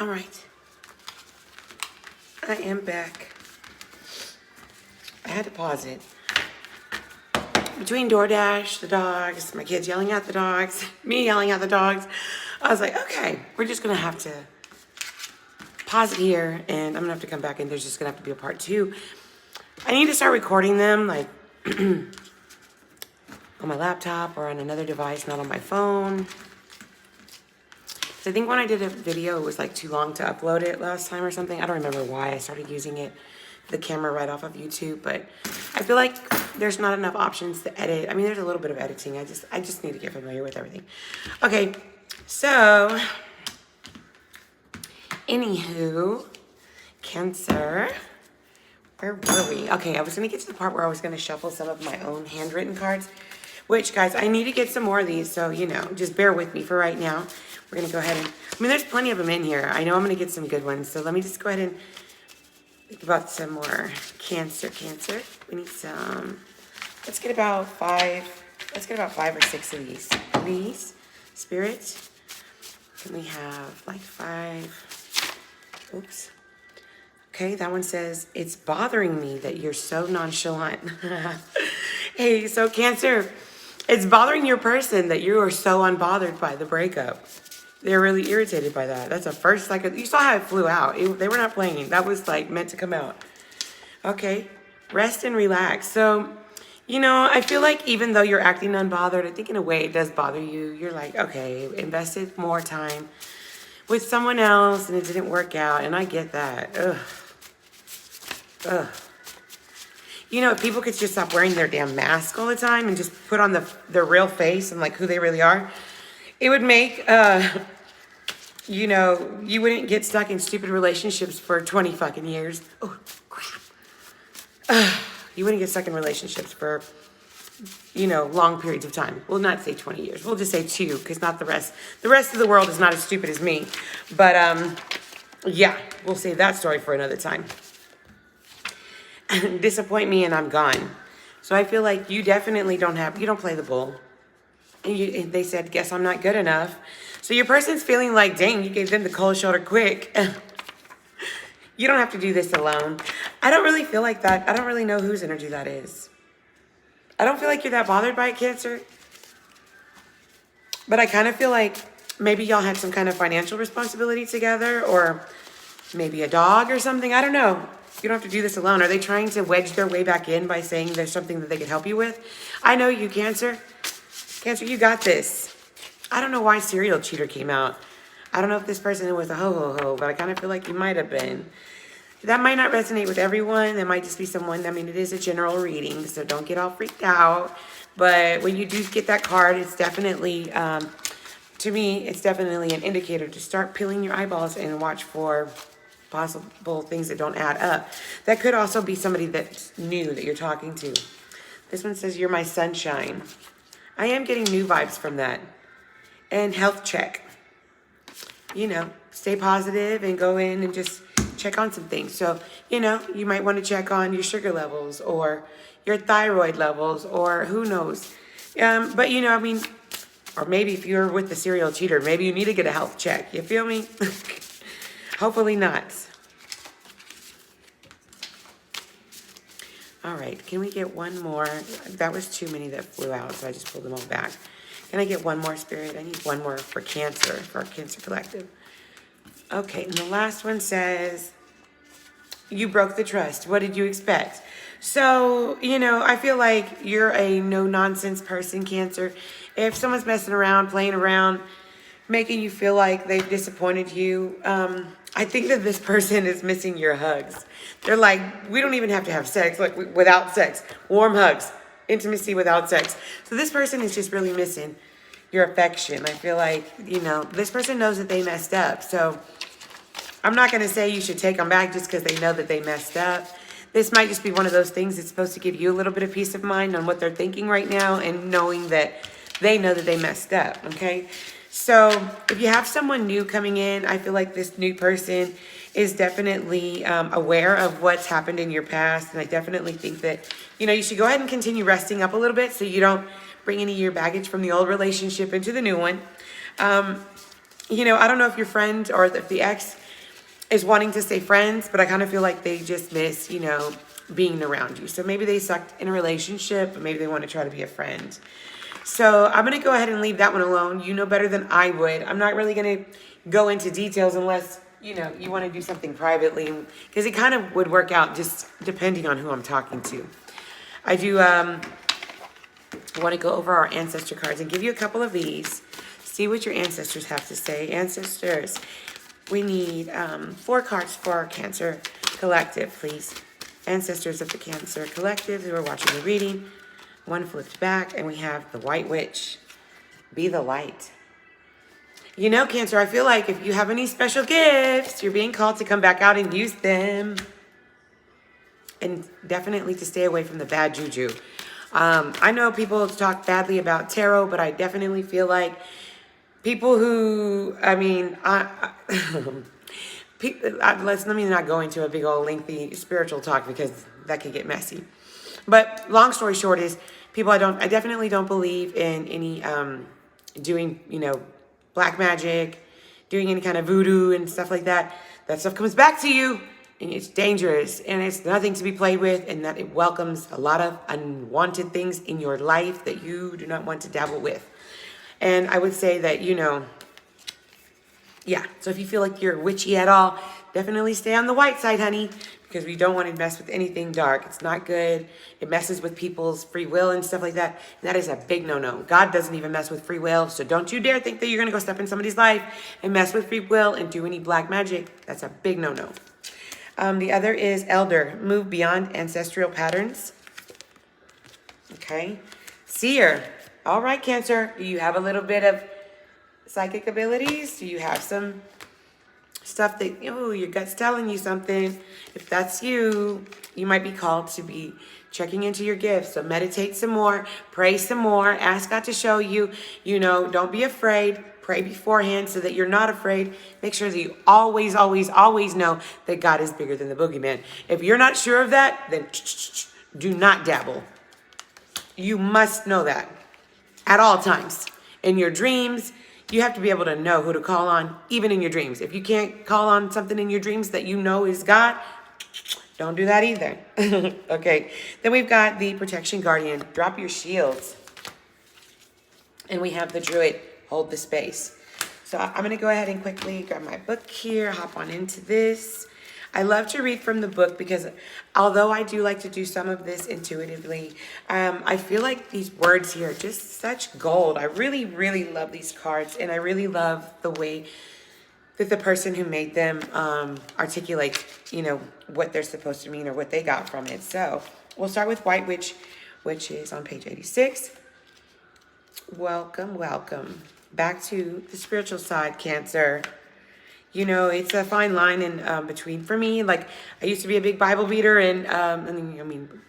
All right. I am back. I had to pause it. Between DoorDash, the dogs, my kids yelling at the dogs, me yelling at the dogs, I was like, okay, we're just going to have to pause it here, and I'm going to have to come back, and there's just going to have to be a part 2. I need to start recording them, like, on my laptop or on another device, not on my phone. I think when I did a video, it was like too long to upload it last time or something. I don't remember why I started using it, the camera right off of YouTube, but I feel like there's not enough options to edit. I mean, there's a little bit of editing. I just need to get familiar with everything. Okay, so anywho, Cancer, where were we? Okay, I was gonna get to the part where I was gonna shuffle some of my own handwritten cards, which, guys, I need to get some more of these, so, you know, just bear with me for right now. We're going to go ahead and, I mean, there's plenty of them in here. I know I'm going to get some good ones, so let me just go ahead and think about some more. Cancer. We need some, let's get about 5 or 6 of these. Please, Spirit. Can we have like 5? Oops. Okay, that one says, it's bothering me that you're so nonchalant. Hey, so Cancer, it's bothering your person that you are so unbothered by the breakup. They're really irritated by that. That's a first, like, you saw how it flew out. They were not playing. That was, like, meant to come out. Okay. Rest and relax. So, you know, I feel like even though you're acting unbothered, I think in a way it does bother you. You're like, okay, invested more time with someone else and it didn't work out. And I get that. Ugh. You know, if people could just stop wearing their damn mask all the time and just put on their real face and, like, who they really are, it would make, you know, you wouldn't get stuck in stupid relationships for 20 fucking years. Oh, crap. You wouldn't get stuck in relationships for, you know, long periods of time. We'll not say 20 years. We'll just say 2, because not the rest. The rest of the world is not as stupid as me. But, yeah, we'll save that story for another time. Disappoint me and I'm gone. So I feel like you definitely you don't play the bull. And they said, guess I'm not good enough. So your person's feeling like, dang, you gave them the cold shoulder quick. You don't have to do this alone. I don't really feel like that. I don't really know whose energy that is. I don't feel like you're that bothered by it, Cancer. But I kind of feel like maybe y'all had some kind of financial responsibility together, or maybe a dog or something. I don't know. You don't have to do this alone. Are they trying to wedge their way back in by saying there's something that they could help you with? I know you, Cancer. Cancer, you got this. I don't know why Serial Cheater came out. I don't know if this person was a ho-ho-ho, but I kind of feel like you might have been. That might not resonate with everyone. That might just be someone, I mean, it is a general reading, so don't get all freaked out. But when you do get that card, it's definitely, to me, it's definitely an indicator to start peeling your eyeballs and watch for possible things that don't add up. That could also be somebody that's new that you're talking to. This one says, you're my sunshine. I am getting new vibes from that. And health check. You know, stay positive and go in and just check on some things. So, you know, you might want to check on your sugar levels or your thyroid levels or who knows. But, you know, I mean, or maybe if you're with the serial cheater, maybe you need to get a health check. You feel me? Hopefully not. All right, can we get one more? That was too many that flew out, so I just pulled them all back. Can I get one more, Spirit? I need one more for Cancer, for our Cancer Collective. Okay, and the last one says, you broke the trust. What did you expect? So, you know, I feel like you're a no-nonsense person, Cancer. If someone's messing around, playing around, making you feel like they've disappointed you, I think that this person is missing your hugs. They're like, we don't even have to have sex, like without sex. Warm hugs, intimacy without sex. So this person is just really missing your affection. I feel like, you know, this person knows that they messed up. So I'm not going to say you should take them back just because they know that they messed up. This might just be one of those things that's supposed to give you a little bit of peace of mind on what they're thinking right now and knowing that they know that they messed up, okay? So if you have someone new coming in, I feel like this new person is definitely aware of what's happened in your past. And I definitely think that, you know, you should go ahead and continue resting up a little bit so you don't bring any of your baggage from the old relationship into the new one. You know, I don't know if your friend or if the ex is wanting to stay friends, but I kind of feel like they just miss, being around you. So maybe they sucked in a relationship, but maybe they want to try to be a friend. So I'm going to go ahead and leave that one alone. You know better than I would. I'm not really going to go into details unless, you want to do something privately, because it kind of would work out just depending on who I'm talking to. I do want to go over our ancestor cards and give you a couple of these. See what your ancestors have to say. Ancestors, we need 4 cards for our Cancer Collective, please. Ancestors of the Cancer Collective who are watching the reading. One flipped back, and we have the White Witch. Be the light. Cancer, I feel like if you have any special gifts, you're being called to come back out and use them. And definitely to stay away from the bad juju. I know people talk badly about tarot, but I definitely feel like people who, let me not go into a big old lengthy spiritual talk because that could get messy. But long story short is, I definitely don't believe in any doing, black magic, doing any kind of voodoo and stuff like that. That stuff comes back to you, and it's dangerous, and it's nothing to be played with, and that it welcomes a lot of unwanted things in your life that you do not want to dabble with. And I would say that, so if you feel like you're witchy at all, definitely stay on the white side, honey, because we don't want to mess with anything dark. It's not good. It messes with people's free will and stuff like that. And that is a big no-no. God doesn't even mess with free will, so don't you dare think that you're going to go step in somebody's life and mess with free will and do any black magic. That's a big no-no. The other is Elder, move beyond ancestral patterns. Okay. Seer. All right, Cancer. Do you have a little bit of psychic abilities? Do you have some stuff that, your gut's telling you something? If that's you, you might be called to be checking into your gifts. So meditate some more, pray some more, ask God to show you, don't be afraid. Pray beforehand so that you're not afraid. Make sure that you always, always, always know that God is bigger than the boogeyman. If you're not sure of that, then do not dabble. You must know that at all times. In your dreams, you have to be able to know who to call on, even in your dreams. If you can't call on something in your dreams that you know is God, don't do that either. Okay. Then we've got the Protection Guardian. Drop your shields. And we have the Druid. Hold the space. So I'm going to go ahead and quickly grab my book here, hop on into this. I love to read from the book because although I do like to do some of this intuitively, I feel like these words here are just such gold. I really, really love these cards, and I really love the way that the person who made them articulate, what they're supposed to mean or what they got from it. So we'll start with White Witch, which is on page 86. Welcome, welcome. Back to the spiritual side, Cancer. It's a fine line in between for me. Like, I used to be a big Bible reader, and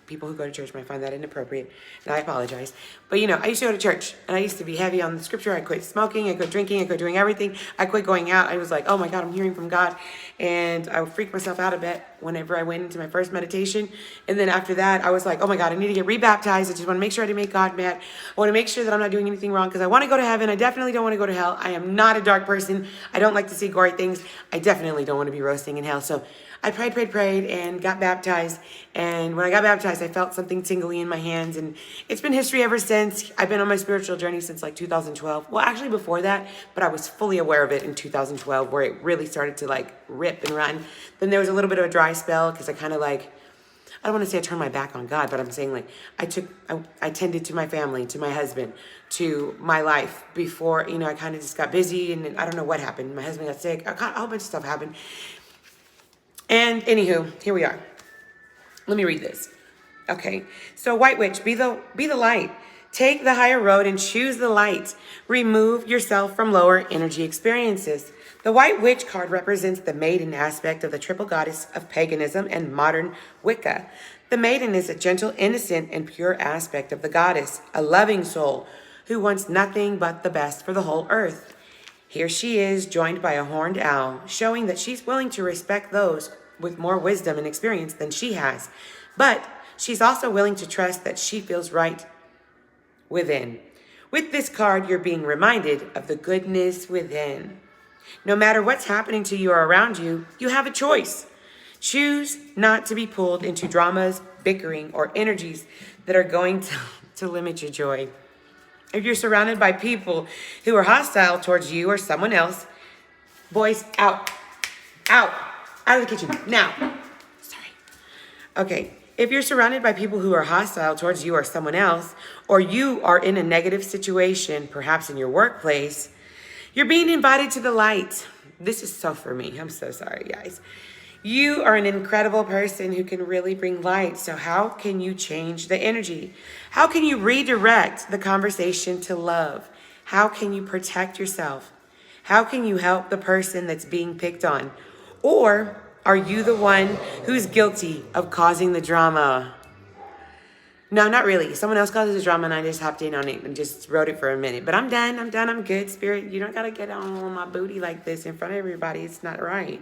people who go to church might find that inappropriate, and I apologize. But, I used to go to church, and I used to be heavy on the scripture. I quit smoking, I quit drinking, I quit doing everything. I quit going out. I was like, oh my God, I'm hearing from God. And I would freak myself out a bit whenever I went into my first meditation. And then after that, I was like, oh my God, I need to get rebaptized. I just want to make sure I didn't make God mad. I want to make sure that I'm not doing anything wrong because I want to go to heaven. I definitely don't want to go to hell. I am not a dark person. I don't like to see gory things. I definitely don't want to be roasting in hell. So I prayed, and got baptized. And when I got baptized, I felt something tingly in my hands. And it's been history ever since. I've been on my spiritual journey since like 2012. Well, actually before that, but I was fully aware of it in 2012 where it really started to like rip and run. Then there was a little bit of a dry spell because I kind of like, I don't want to say I turned my back on God, but I'm saying like I tended to my family, to my husband, to my life before, I kind of just got busy and I don't know what happened. My husband got sick. A whole bunch of stuff happened. And anywho, here we are. Let me read this. Okay. So White Witch, be the light. Take the higher road and choose the light. Remove yourself from lower energy experiences. The White Witch card represents the maiden aspect of the triple goddess of paganism and modern Wicca. The maiden is a gentle, innocent, and pure aspect of the goddess, a loving soul who wants nothing but the best for the whole earth. Here she is, joined by a horned owl, showing that she's willing to respect those with more wisdom and experience than she has. But she's also willing to trust that she feels right within. With this card, you're being reminded of the goodness within. No matter what's happening to you or around you, you have a choice. Choose not to be pulled into dramas, bickering, or energies that are going to limit your joy. If you're surrounded by people who are hostile towards you or someone else, boys, out, out, out of the kitchen, now. Sorry. Okay, if you're surrounded by people who are hostile towards you or someone else, or you are in a negative situation, perhaps in your workplace, you're being invited to the light. This is so for me. I'm so sorry, guys. You are an incredible person who can really bring light. So how can you change the energy? How can you redirect the conversation to love? How can you protect yourself? How can you help the person that's being picked on? Or are you the one who's guilty of causing the drama? No, not really. Someone else causes the drama and I just hopped in on it and just wrote it for a minute. But I'm done. I'm good, Spirit. You don't got to get on my booty like this in front of everybody. It's not right.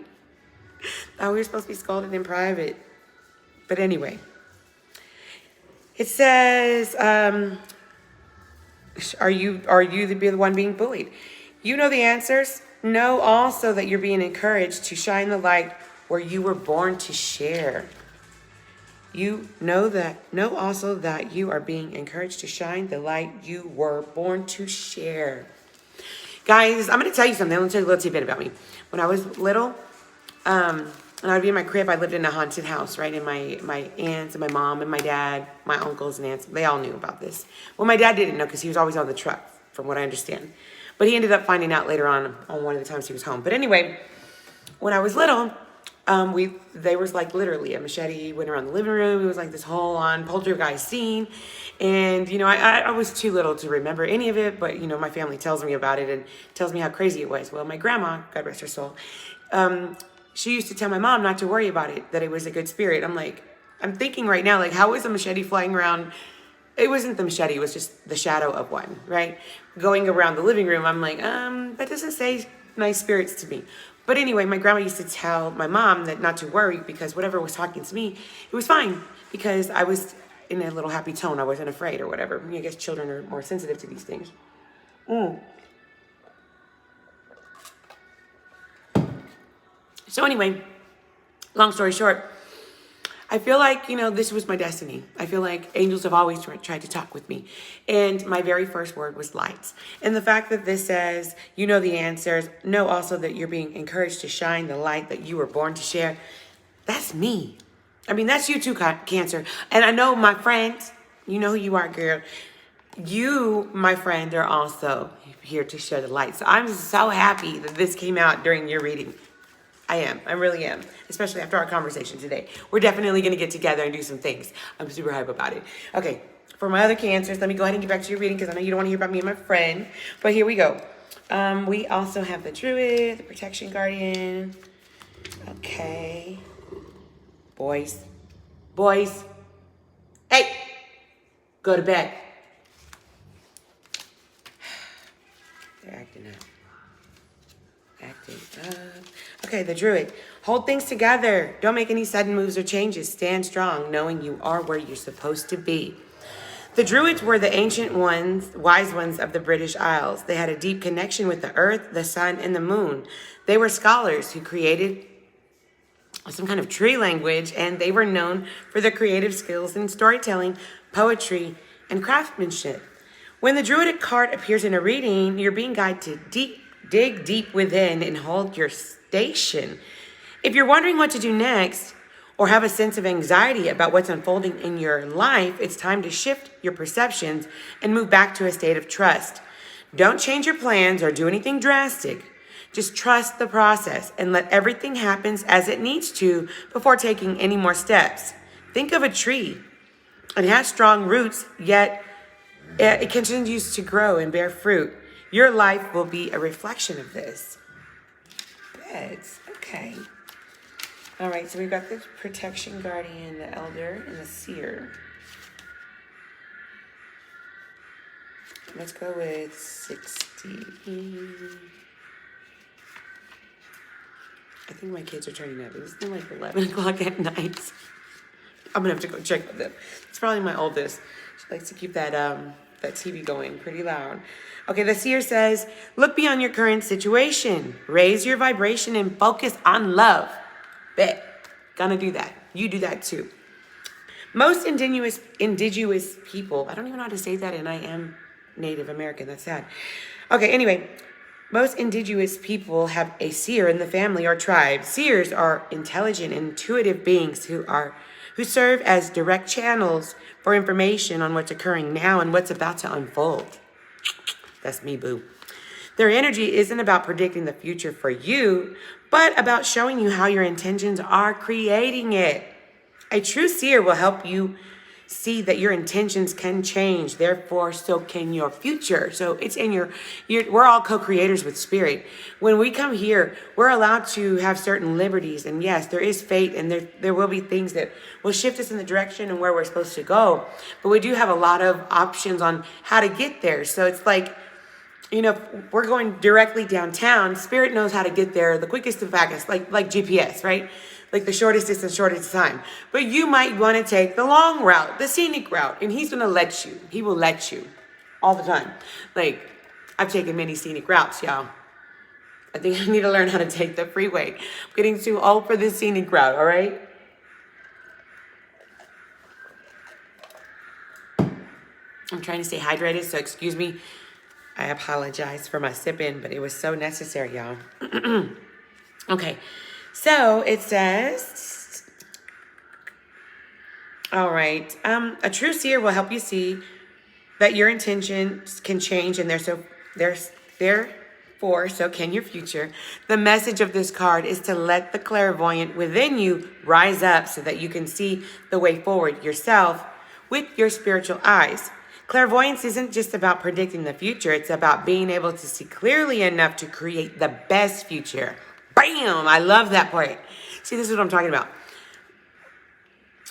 Oh, we were supposed to be scolded in private. But anyway. It says, are you the one being bullied? You know the answers. Know also that you're being encouraged to shine the light where you were born to share. You know also that you are being encouraged to shine the light you were born to share. Guys, I'm going to tell you something. Let me tell you a little tidbit about me. When I was little, and I'd be in my crib, I lived in a haunted house, right? And my aunts and my mom and my dad, my uncles and aunts, they all knew about this. Well, my dad didn't know because he was always on the truck, from what I understand. But he ended up finding out later on one of the times he was home. But anyway, when I was little, there was like literally a machete went around the living room. It was like this whole on poltergeist scene. And, you know, I was too little to remember any of it, but, you know, my family tells me about it and tells me how crazy it was. Well, my grandma, God rest her soul, she used to tell my mom not to worry about it, that it was a good spirit. I'm thinking right now, like, how was a machete flying around? It wasn't the machete, it was just the shadow of one, right? Going around the living room, I'm like, that doesn't say nice spirits to me. But anyway, my grandma used to tell my mom that not to worry because whatever was talking to me, it was fine because I was in a little happy tone. I wasn't afraid or whatever. I guess children are more sensitive to these things. So anyway, long story short, I feel like, you know, this was my destiny. I feel like angels have always tried to talk with me. And my very first word was lights. And the fact that this says, you know the answers, know also that you're being encouraged to shine the light that you were born to share. That's me. I mean, that's you too, Cancer. And I know my friends, you know who you are, girl. You, my friend, are also here to share the light. So I'm so happy that this came out during your reading. I really am, especially after our conversation today. We're definitely going to get together and do some things. I'm super hype about it. Okay, for my other Cancers, let me go ahead and get back to your reading because I know you don't want to hear about me and my friend. But here we go. We also have the Druid, the Protection Guardian. Okay. Boys. Hey, go to bed. They're acting up. Okay, the Druid. Hold things together. Don't make any sudden moves or changes. Stand strong, knowing you are where you're supposed to be. The Druids were the ancient ones, wise ones of the British Isles. They had a deep connection with the earth, the sun, and the moon. They were scholars who created some kind of tree language, and they were known for their creative skills in storytelling, poetry, and craftsmanship. When the Druidic card appears in a reading, you're being guided to dig deep within and hold your station. If you're wondering what to do next or have a sense of anxiety about what's unfolding in your life, it's time to shift your perceptions and move back to a state of trust. Don't change your plans or do anything drastic. Just trust the process and let everything happen as it needs to before taking any more steps. Think of a tree. It has strong roots, yet it continues to grow and bear fruit. Your life will be a reflection of this. Beds. Okay. All right, so we've got the Protection Guardian, the Elder, and the Seer. Let's go with 60. I think my kids are turning up. It's like 11 o'clock at night. I'm going to have to go check with them. It's probably my oldest. She likes to keep that that TV going pretty loud. Okay, the seer says, look beyond your current situation. Raise your vibration and focus on love. Bet. Gonna do that. You do that too. Most indigenous people, I don't even know how to say that, and I am Native American. That's sad. Okay, anyway, most indigenous people have a seer in the family or tribe. Seers are intelligent, intuitive beings who serve as direct channels for information on what's occurring now and what's about to unfold. That's me, boo. Their energy isn't about predicting the future for you, but about showing you how your intentions are creating it. A true seer will help you see that your intentions can change, therefore so can your future. So it's in we're all co-creators with spirit. When we come here, we're allowed to have certain liberties, and yes, there is fate, and there will be things that will shift us in the direction and where we're supposed to go, but we do have a lot of options on how to get there. So it's like, you know, we're going directly downtown. Spirit knows how to get there the quickest and fastest, like GPS, right? Like the shortest distance, shortest time. But you might want to take the long route, the scenic route, and he's going to let you. He will let you all the time. Like, I've taken many scenic routes, y'all. I think I need to learn how to take the freeway. I'm getting too old for this scenic route, all right? I'm trying to stay hydrated, so excuse me. I apologize for my sipping, but it was so necessary, y'all. Okay, so it says, all right, a true seer will help you see that your intentions can change, and therefore, so can your future. The message of this card is to let the clairvoyant within you rise up so that you can see the way forward yourself with your spiritual eyes. Clairvoyance isn't just about predicting the future. It's about being able to see clearly enough to create the best future. Bam! I love that part. See, this is what I'm talking about.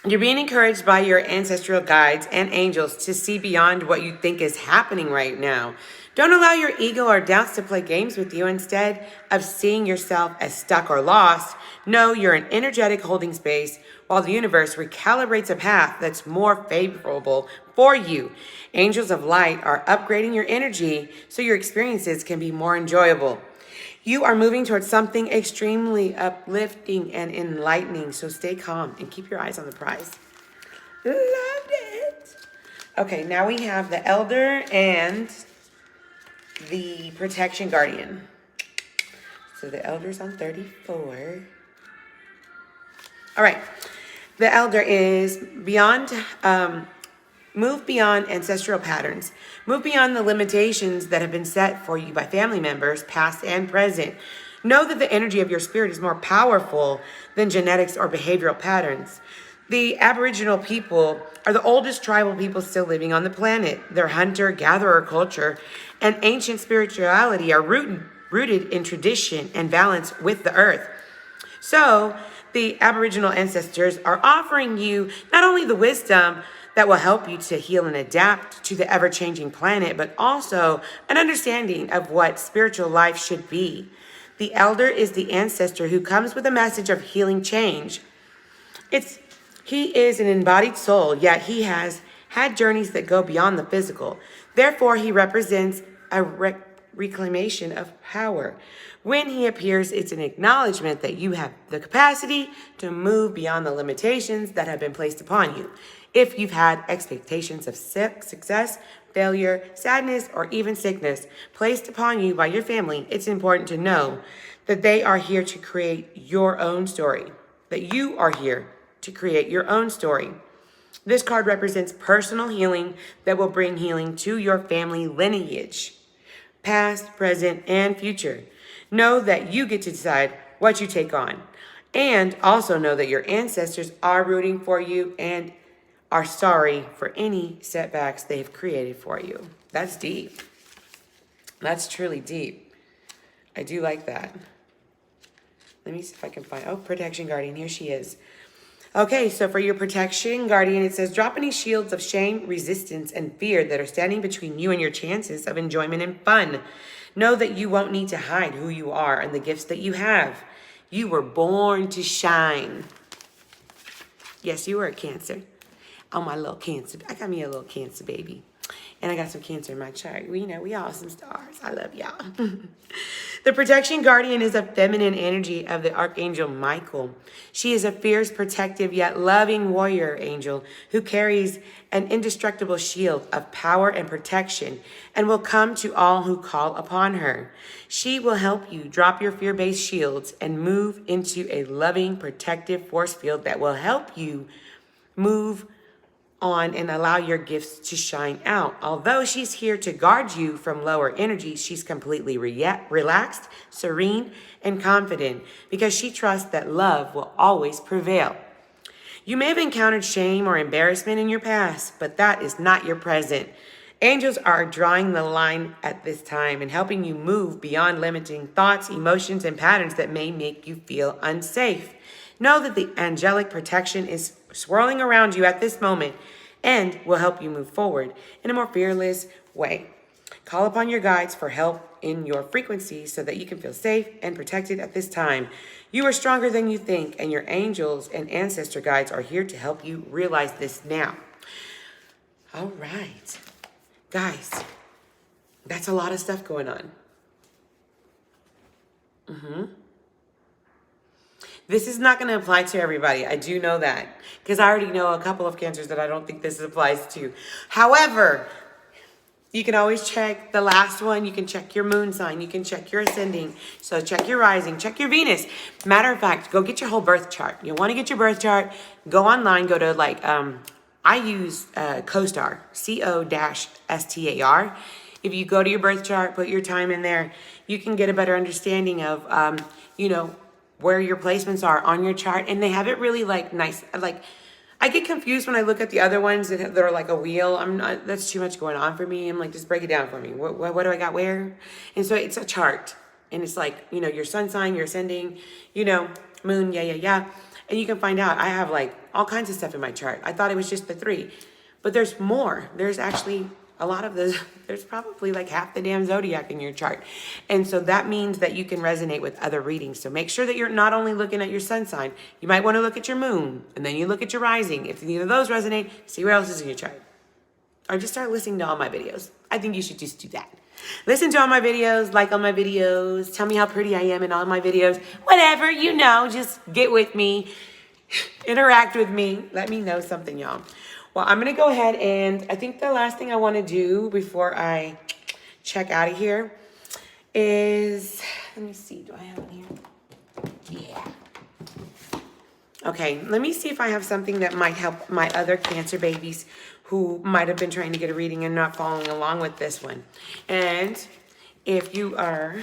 You're being encouraged by your ancestral guides and angels to see beyond what you think is happening right now. Don't allow your ego or doubts to play games with you. Instead of seeing yourself as stuck or lost, know you're an energetic holding space while the universe recalibrates a path that's more favorable for you. Angels of light are upgrading your energy so your experiences can be more enjoyable. You are moving towards something extremely uplifting and enlightening, so stay calm and keep your eyes on the prize. Loved it. Okay, now we have the Elder and the Protection Guardian. So the Elder's on 34. All right. The Elder is move beyond ancestral patterns. Move beyond the limitations that have been set for you by family members, past and present. Know that the energy of your spirit is more powerful than genetics or behavioral patterns. The Aboriginal people are the oldest tribal people still living on the planet. Their hunter-gatherer culture and ancient spirituality are rooted in tradition and balance with the earth. So, the Aboriginal ancestors are offering you not only the wisdom that will help you to heal and adapt to the ever-changing planet, but also an understanding of what spiritual life should be. The Elder is the ancestor who comes with a message of healing change. He is an embodied soul, yet he has had journeys that go beyond the physical. Therefore, he represents a reclamation of power. When he appears, it's an acknowledgement that you have the capacity to move beyond the limitations that have been placed upon you. If you've had expectations of success, failure, sadness, or even sickness placed upon you by your family, it's important to know that they are here to create your own story, that you are here to create your own story. This card represents personal healing that will bring healing to your family lineage, past, present, and future. Know that you get to decide what you take on. And also know that your ancestors are rooting for you and are sorry for any setbacks they've created for you. That's deep. That's truly deep. I do like that. Let me see if I can find, Protection Guardian, here she is. Okay, so for your Protection Guardian, it says, drop any shields of shame, resistance, and fear that are standing between you and your chances of enjoyment and fun. Know that you won't need to hide who you are and the gifts that you have. You were born to shine. Yes, you were a Cancer. Oh, my little Cancer. I got me a little Cancer baby. And I got some Cancer in my chart. We all some stars. I love y'all. The protection guardian is a feminine energy of the Archangel Michael. She is a fierce, protective, yet loving warrior angel who carries an indestructible shield of power and protection and will come to all who call upon her. She will help you drop your fear-based shields and move into a loving, protective force field that will help you move on and allow your gifts to shine out. Although she's here to guard you from lower energies, she's completely relaxed, serene, and confident because she trusts that love will always prevail. You may have encountered shame or embarrassment in your past, but that is not your present. Angels are drawing the line at this time and helping you move beyond limiting thoughts, emotions, and patterns that may make you feel unsafe. Know that the angelic protection is swirling around you at this moment and will help you move forward in a more fearless way. Call upon your guides for help in your frequency so that you can feel safe and protected at this time. You are stronger than you think, and your angels and ancestor guides are here to help you realize this now. All right. Guys, that's a lot of stuff going on. This is not going to apply to everybody. I do know that because I already know a couple of Cancers that I don't think this applies to. However, you can always check the last one. You can check your moon sign. You can check your ascending. So check your rising, check your Venus. Matter of fact, go get your whole birth chart. You want to get your birth chart, go online, go to I use CoStar, C-O-S-T-A-R. If you go to your birth chart, put your time in there, you can get a better understanding of, where your placements are on your chart. And they have it really nice. I get confused when I look at the other ones that are like a wheel. That's too much going on for me. I'm like, just break it down for me. What do I got where? And so it's a chart. And it's like, your sun sign, your ascending, moon, yeah. And you can find out, I have all kinds of stuff in my chart. I thought it was just the 3, but there's more. There's actually a lot of those. There's probably half the damn zodiac in your chart. And so that means that you can resonate with other readings. So make sure that you're not only looking at your sun sign, you might want to look at your moon and then you look at your rising. If neither of those resonate, see what else is in your chart. Or just start listening to all my videos. I think you should just do that. Listen to all my videos, like all my videos, tell me how pretty I am in all my videos. Whatever, just get with me, interact with me, let me know something, y'all. Well, I'm going to go ahead and I think the last thing I want to do before I check out of here is, let me see, do I have it here? Yeah. Okay, let me see if I have something that might help my other Cancer babies who might have been trying to get a reading and not following along with this one. And if you are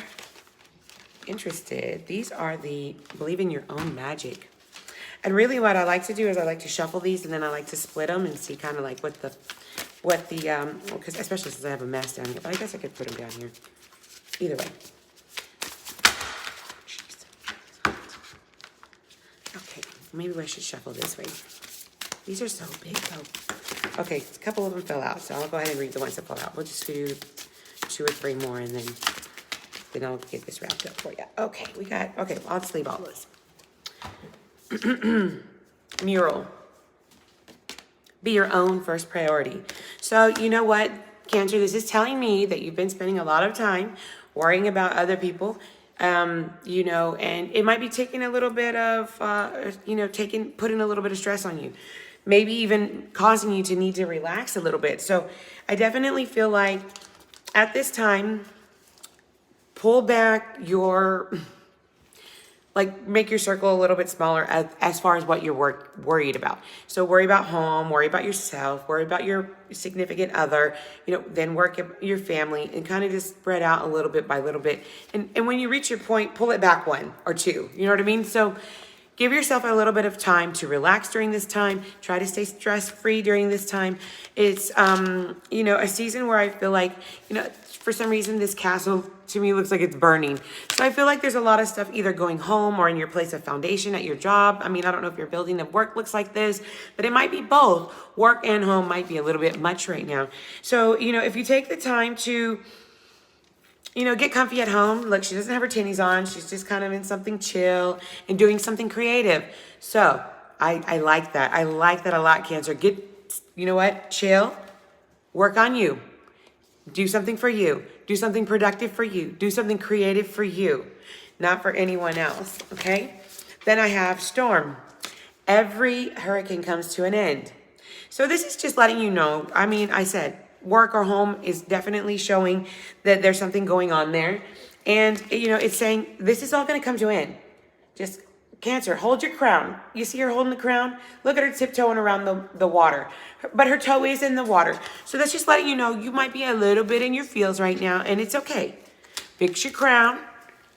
interested, these are the Believe in Your Own Magic. And really what I like to do is I like to shuffle these and then I like to split them and see kind of what the, because especially since I have a mess down here, but I guess I could put them down here. Either way. Okay, maybe I should shuffle this way. These are so big though. Okay, a couple of them fell out, so I'll go ahead and read the ones that fell out. We'll just do 2 or 3 more and then I'll get this wrapped up for you. Okay, I'll just leave all this. Mural. Be your own first priority. So you know what, Cancer, this is telling me that you've been spending a lot of time worrying about other people, and it might be taking a little bit of, putting a little bit of stress on you. Maybe even causing you to need to relax a little bit. So I definitely feel like at this time, pull back your, make your circle a little bit smaller as far as what you're worried about. So worry about home, worry about yourself, worry about your significant other, then work at your family and kind of just spread out a little bit by little bit. And when you reach your point, pull it back 1 or 2, you know what I mean? So give yourself a little bit of time to relax during this time. Try to stay stress-free during this time. It's, a season where I feel like, for some reason, this castle to me looks like it's burning. So I feel like there's a lot of stuff either going home or in your place of foundation at your job. I don't know if your building of work looks like this, but it might be both. Work and home might be a little bit much right now. So, if you take the time to, get comfy at home. Look, she doesn't have her tinnies on. She's just kind of in something chill and doing something creative. So I like that. I like that a lot, Cancer. Chill, work on you. Do something for you. Do something productive for you. Do something creative for you, not for anyone else, okay? Then I have storm. Every hurricane comes to an end. So this is just letting you know, I mean, I said work or home is definitely showing that there's something going on there. And, you know, it's saying this is all going to come to an end. Just Cancer, hold your crown. You see her holding the crown? Look at her tiptoeing around the water. But her toe is in the water. So that's just letting you know you might be a little bit in your feels right now, and it's okay. Fix your crown.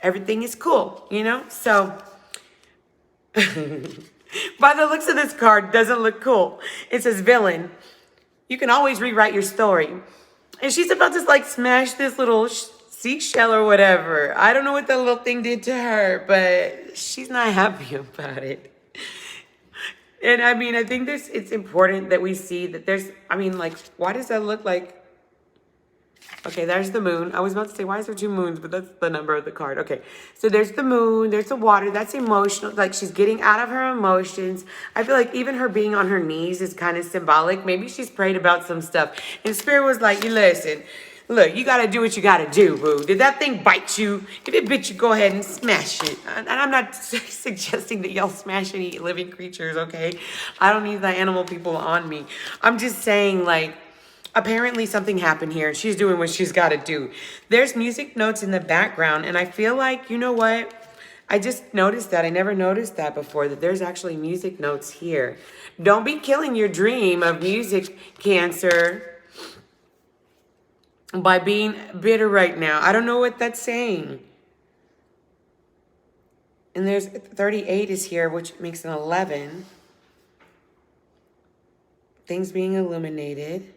Everything is cool, you know? So, by the looks of this card, doesn't look cool. It says villain. You can always rewrite your story. And she's about to like smash this little seashell or whatever. I don't know what that little thing did to her, but she's not happy about it. And I mean, I think it's important that we see that there's, I mean, like, why does that look like? Okay, there's the moon. I was about to say, why is there two moons? But that's the number of the card. Okay, so there's the moon, there's the water. That's emotional. Like, she's getting out of her emotions. I feel like even her being on her knees is kind of symbolic. Maybe she's prayed about some stuff. And Spirit was like, you listen, look, you got to do what you got to do, boo. Did that thing bite you? If it bit you, go ahead and smash it. And I'm not suggesting that y'all smash any living creatures, okay? I don't need the animal people on me. I'm just saying, like, apparently something happened here. She's doing what she's got to do. There's music notes in the background, and I feel like, you know what? I just noticed that. I never noticed that before, that there's actually music notes here. Don't be killing your dream of music, Cancer, by being bitter right now. I don't know what that's saying. And there's 38 is here, which makes an 11. Things being illuminated.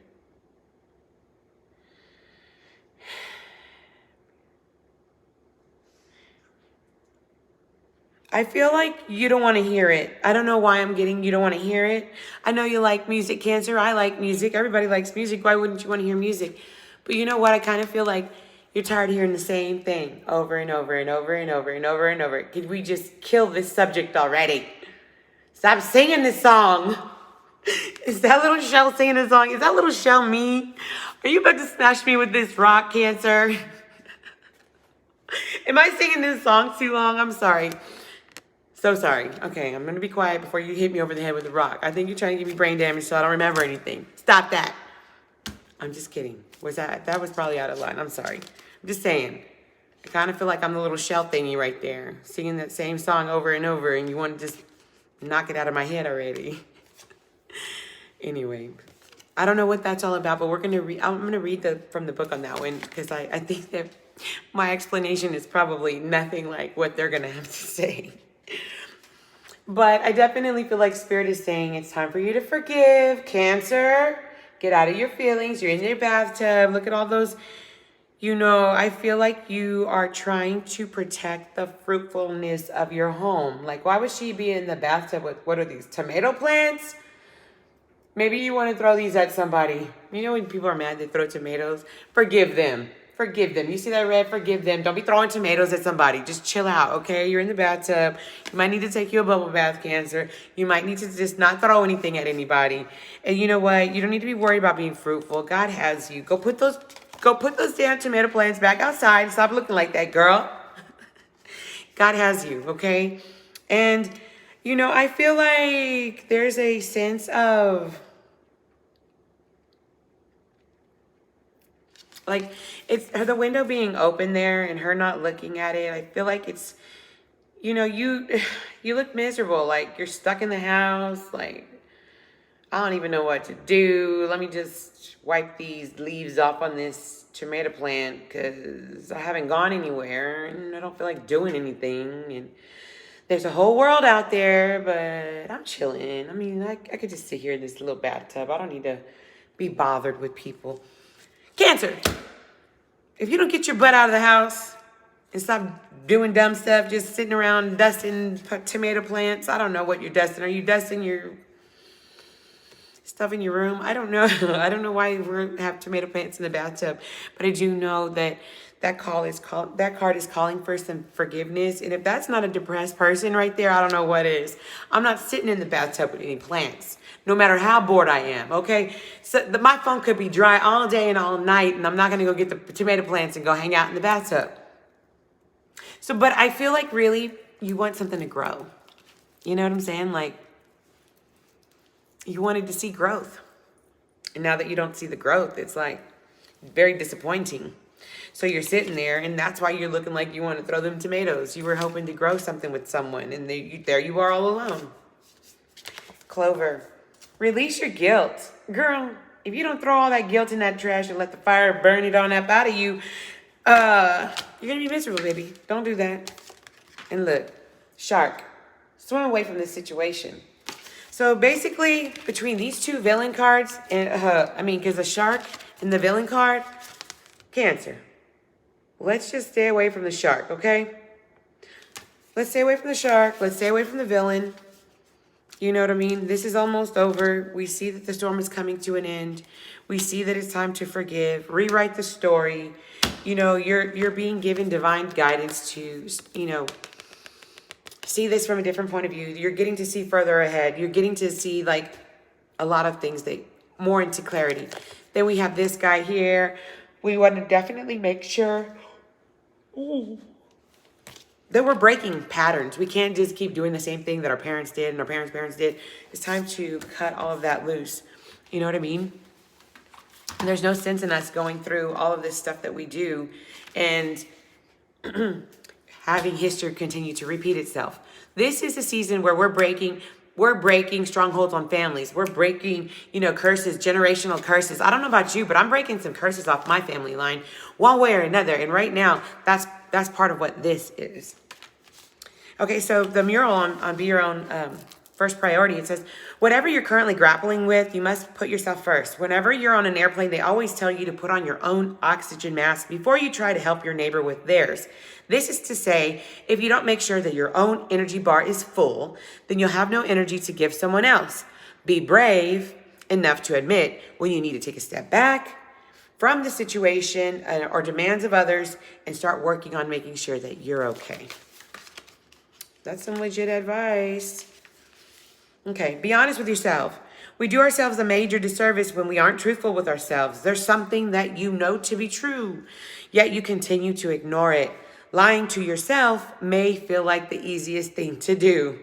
I feel like you don't want to hear it. I don't know why I'm getting you don't want to hear it. I know you like music, Cancer. I like music. Everybody likes music. Why wouldn't you want to hear music? But you know what? I kind of feel like you're tired of hearing the same thing over and over and over and over and over and over. Could we just kill this subject already? Stop singing this song. Is that little shell singing this song? Is that little shell me? Are you about to smash me with this rock, Cancer? Am I singing this song too long? I'm sorry. So sorry. Okay, I'm going to be quiet before you hit me over the head with a rock. I think you're trying to give me brain damage so I don't remember anything. Stop that. I'm just kidding. That was probably out of line. I'm sorry. I'm just saying. I kind of feel like I'm the little shell thingy right there, singing that same song over and over, and you want to just knock it out of my head already. Anyway, I don't know what that's all about, but we're going to read. I'm going to read from the book on that one, because I think that my explanation is probably nothing like what they're going to have to say. But I definitely feel like Spirit is saying it's time for you to forgive, Cancer. Get out of your feelings. You're in your bathtub. Look at all those. You know, I feel like you are trying to protect the fruitfulness of your home. Like, why would she be in the bathtub with, what are these, tomato plants? Maybe you want to throw these at somebody. You know when people are mad, they throw tomatoes? Forgive them. Forgive them. You see that red? Forgive them. Don't be throwing tomatoes at somebody. Just chill out, okay? You're in the bathtub. You might need to take you a bubble bath, Cancer. You might need to just not throw anything at anybody. And you know what? You don't need to be worried about being fruitful. God has you. Go put those damn tomato plants back outside. Stop looking like that, girl. God has you, okay? And, you know, I feel like there's a sense of, like, it's the window being open there and her not looking at it. I feel like it's, you know, you look miserable. Like, you're stuck in the house. Like, I don't even know what to do. Let me just wipe these leaves off on this tomato plant because I haven't gone anywhere and I don't feel like doing anything. And there's a whole world out there, but I'm chilling. I mean, I could just sit here in this little bathtub. I don't need to be bothered with people. Cancer, if you don't get your butt out of the house and stop doing dumb stuff, just sitting around dusting tomato plants, I don't know what you're dusting. Are you dusting your stuff in your room? I don't know. I don't know why we have tomato plants in the bathtub, but I do know that That card is calling for some forgiveness. And if that's not a depressed person right there, I don't know what is. I'm not sitting in the bathtub with any plants, no matter how bored I am. Okay, so my phone could be dry all day and all night, and I'm not gonna go get the tomato plants and go hang out in the bathtub. So, but I feel like really you want something to grow. You know what I'm saying? Like you wanted to see growth, and now that you don't see the growth, it's like very disappointing. So you're sitting there, and that's why you're looking like you want to throw them tomatoes. You were hoping to grow something with someone, and there you are all alone. Clover, release your guilt. Girl, if you don't throw all that guilt in that trash and let the fire burn it on up out of you, you're going to be miserable, baby. Don't do that. And look, shark, swim away from this situation. So basically, between these two villain cards, and because the shark and the villain card, Cancer. Let's just stay away from the shark, okay? Let's stay away from the shark. Let's stay away from the villain. You know what I mean? This is almost over. We see that the storm is coming to an end. We see that it's time to forgive, rewrite the story. You know, you're being given divine guidance to, see this from a different point of view. You're getting to see further ahead. You're getting to see like a lot of things that more into clarity. Then we have this guy here. We want to definitely make sure that we're breaking patterns. We can't just keep doing the same thing that our parents did and our parents' did. It's time to cut all of that loose. You know what I mean? And there's no sense in us going through all of this stuff that we do and having history continue to repeat itself. This is a season where we're breaking strongholds on families. We're breaking, curses, generational curses. I don't know about you, but I'm breaking some curses off my family line one way or another. And right now, that's part of what this is. Okay, so the mural on Be Your Own First Priority, it says, whatever you're currently grappling with, you must put yourself first. Whenever you're on an airplane, they always tell you to put on your own oxygen mask before you try to help your neighbor with theirs. This is to say, if you don't make sure that your own energy bar is full, then you'll have no energy to give someone else. Be brave enough to admit when you need to take a step back from the situation or demands of others and start working on making sure that you're okay. That's some legit advice. Okay, be honest with yourself. We do ourselves a major disservice when we aren't truthful with ourselves. There's something that you know to be true, yet you continue to ignore it. Lying to yourself may feel like the easiest thing to do.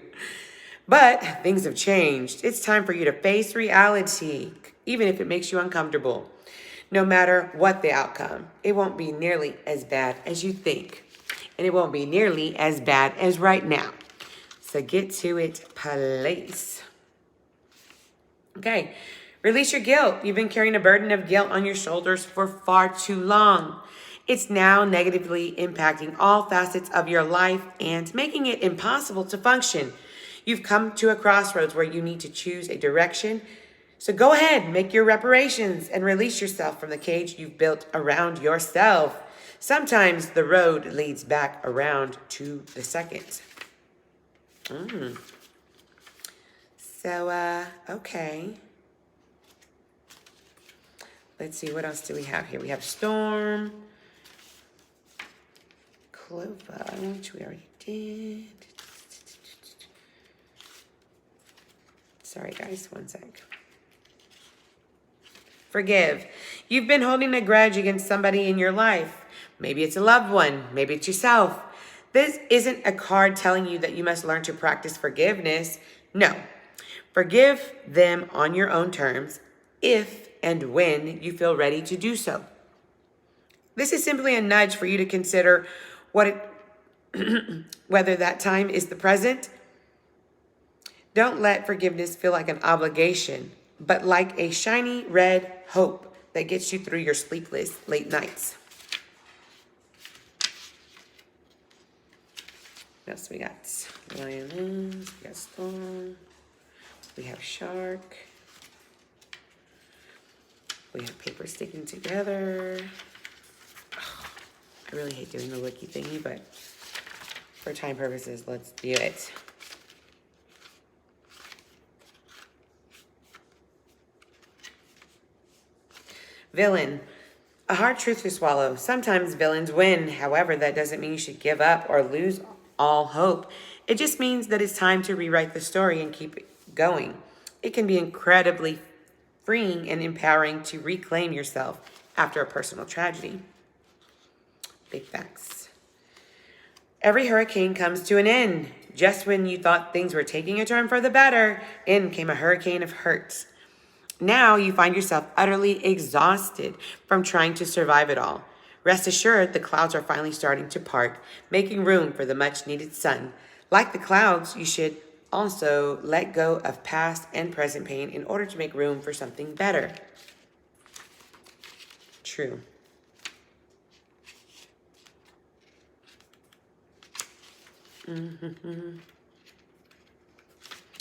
But things have changed. It's time for you to face reality, even if it makes you uncomfortable. No matter what the outcome, it won't be nearly as bad as you think. And it won't be nearly as bad as right now. So get to it, please. Okay, release your guilt. You've been carrying a burden of guilt on your shoulders for far too long. It's now negatively impacting all facets of your life and making it impossible to function. You've come to a crossroads where you need to choose a direction. So go ahead, make your reparations and release yourself from the cage you've built around yourself. Sometimes the road leads back around to the second. So, okay. Let's see, what else do we have here? We have Storm. Clover, which we already did. Sorry, guys, one sec. Forgive. You've been holding a grudge against somebody in your life. Maybe it's a loved one. Maybe it's yourself. This isn't a card telling you that you must learn to practice forgiveness. No. Forgive them on your own terms if and when you feel ready to do so. This is simply a nudge for you to consider whether that time is the present. Don't let forgiveness feel like an obligation, but like a shiny red hope that gets you through your sleepless late nights. What else we got? Violins, we got Storm, we have Shark, we have paper sticking together. Oh, I really hate doing the looky thingy, but for time purposes, let's do it. Villain. A hard truth to swallow. Sometimes villains win. However, that doesn't mean you should give up or lose all hope. It just means that it's time to rewrite the story and keep it going. It can be incredibly freeing and empowering to reclaim yourself after a personal tragedy. Big facts. Every hurricane comes to an end. Just when you thought things were taking a turn for the better, in came a hurricane of hurt. Now you find yourself utterly exhausted from trying to survive it all. Rest assured, the clouds are finally starting to part, making room for the much needed sun. Like the clouds, you should also let go of past and present pain in order to make room for something better. True.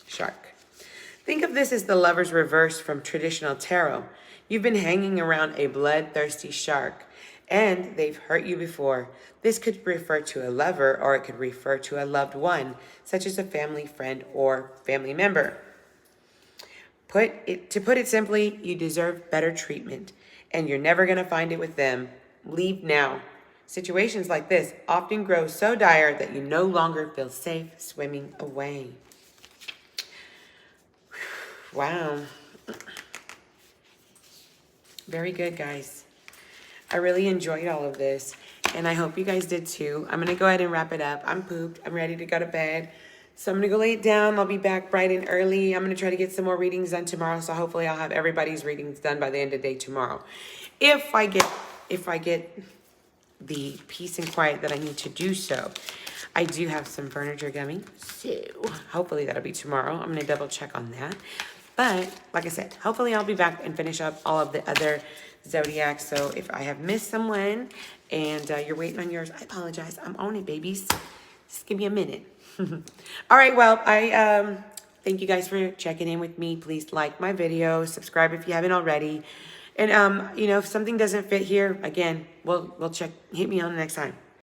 Shark. Think of this as the Lover's reverse from traditional tarot. You've been hanging around a bloodthirsty shark, and they've hurt you before. This could refer to a lover, or it could refer to a loved one, such as a family friend or family member. To put it simply, you deserve better treatment, and you're never going to find it with them. Leave now. Situations like this often grow so dire that you no longer feel safe swimming away. Wow. Very good, guys. I really enjoyed all of this, and I hope you guys did too. I'm going to go ahead and wrap it up. I'm pooped. I'm ready to go to bed. So I'm going to go lay it down. I'll be back bright and early. I'm going to try to get some more readings done tomorrow, so hopefully I'll have everybody's readings done by the end of the day tomorrow. If I get the peace and quiet that I need to do so. I do have some furniture coming, so hopefully that'll be tomorrow. I'm going to double check on that. But like I said, hopefully I'll be back and finish up all of the other zodiacs. So if I have missed someone and you're waiting on yours, I apologize. I'm on it, babies. Just give me a minute. All right, well, I thank you guys for checking in with me. Please like my video, subscribe if you haven't already. And, you know, if something doesn't fit here, again, we'll check. Hit me on the next time.